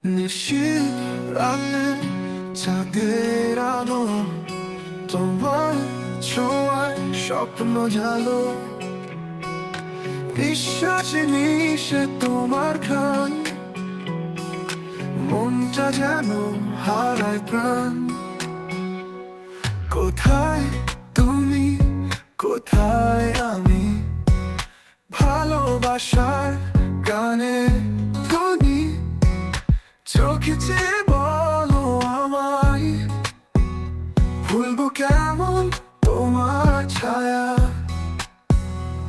নিশির রাতে চাঁদের আলো তোমার ছোঁয়ায় স্বপ্ন জালো বিশ্বাসে মিশে তোমার খান মনটা যেন হারায় প্রাণ কোথায় তুমি কোথায় আমি ভালোবাসার গানে ধ্বনি চোখে চেয়ে বলো আমায় ভুলবো কেমন তোমার ছায়া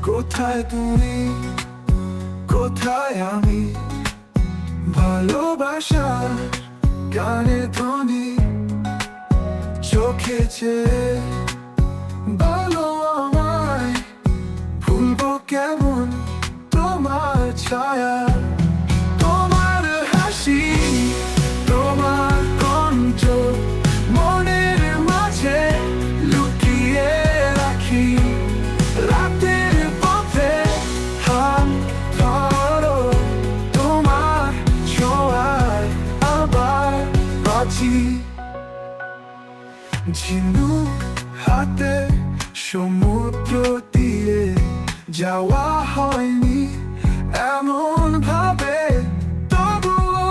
কোথায় তুমি কোথায় আমি ভালোবাসার গানে ধ্বনি চোখে চেয়ে বলো আমায় ভুলবো কেমন তোমার ছায়া তোমার হাসি তোমার কণ্ঠ মনের মাঝে লুকিয়ে রাখি রাতের পথে হাত ধরো তোমার ছোঁয়ায় আবার বাঁচি ঝিনুক হাতে সমুদ্র দিয়ে যাওয়া হয়নি এমন ভাবে তবুও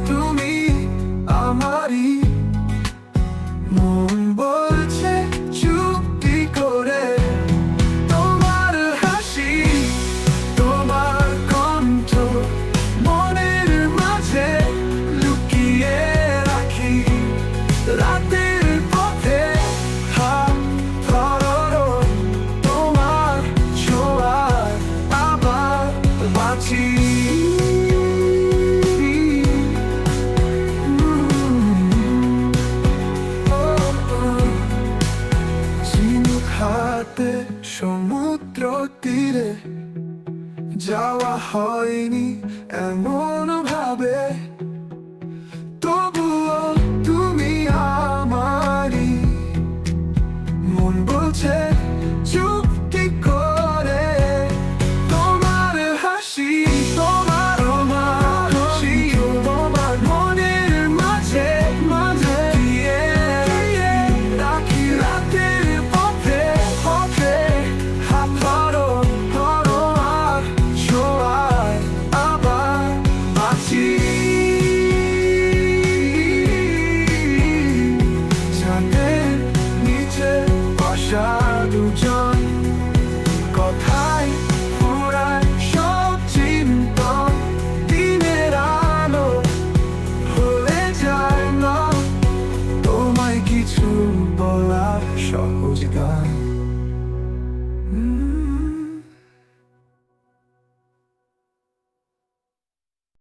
তুমি আমারই মন বলছে চুক্তি করে তোমার হাসি তোমার কণ্ঠ মনের মাঝে লুকিয়ে রাখি রাতের পথে হাত ধরো তোমার ছোঁয়ায় আবার বাঁচি ঝিনুক হাতে সমুদ্র তীরে যাওয়া হয়নি এমন ভাবে তবুও তুমি আমারই মন বলছে চুক্তি করে তোমার হাসি তোমার হাসি তোমার মনের মাঝে মাঝে দিয়ে রাখি রাতের পথে পথে হাত ধরো ধরো আর ছোঁয়ায় আবার বাঁচি চাঁদের নিচে বসা দুজন কথায় ফুরায় সব চিন্তন দিনের আলো হয়ে যায় না তোমায় কিছু বলা সহজ গান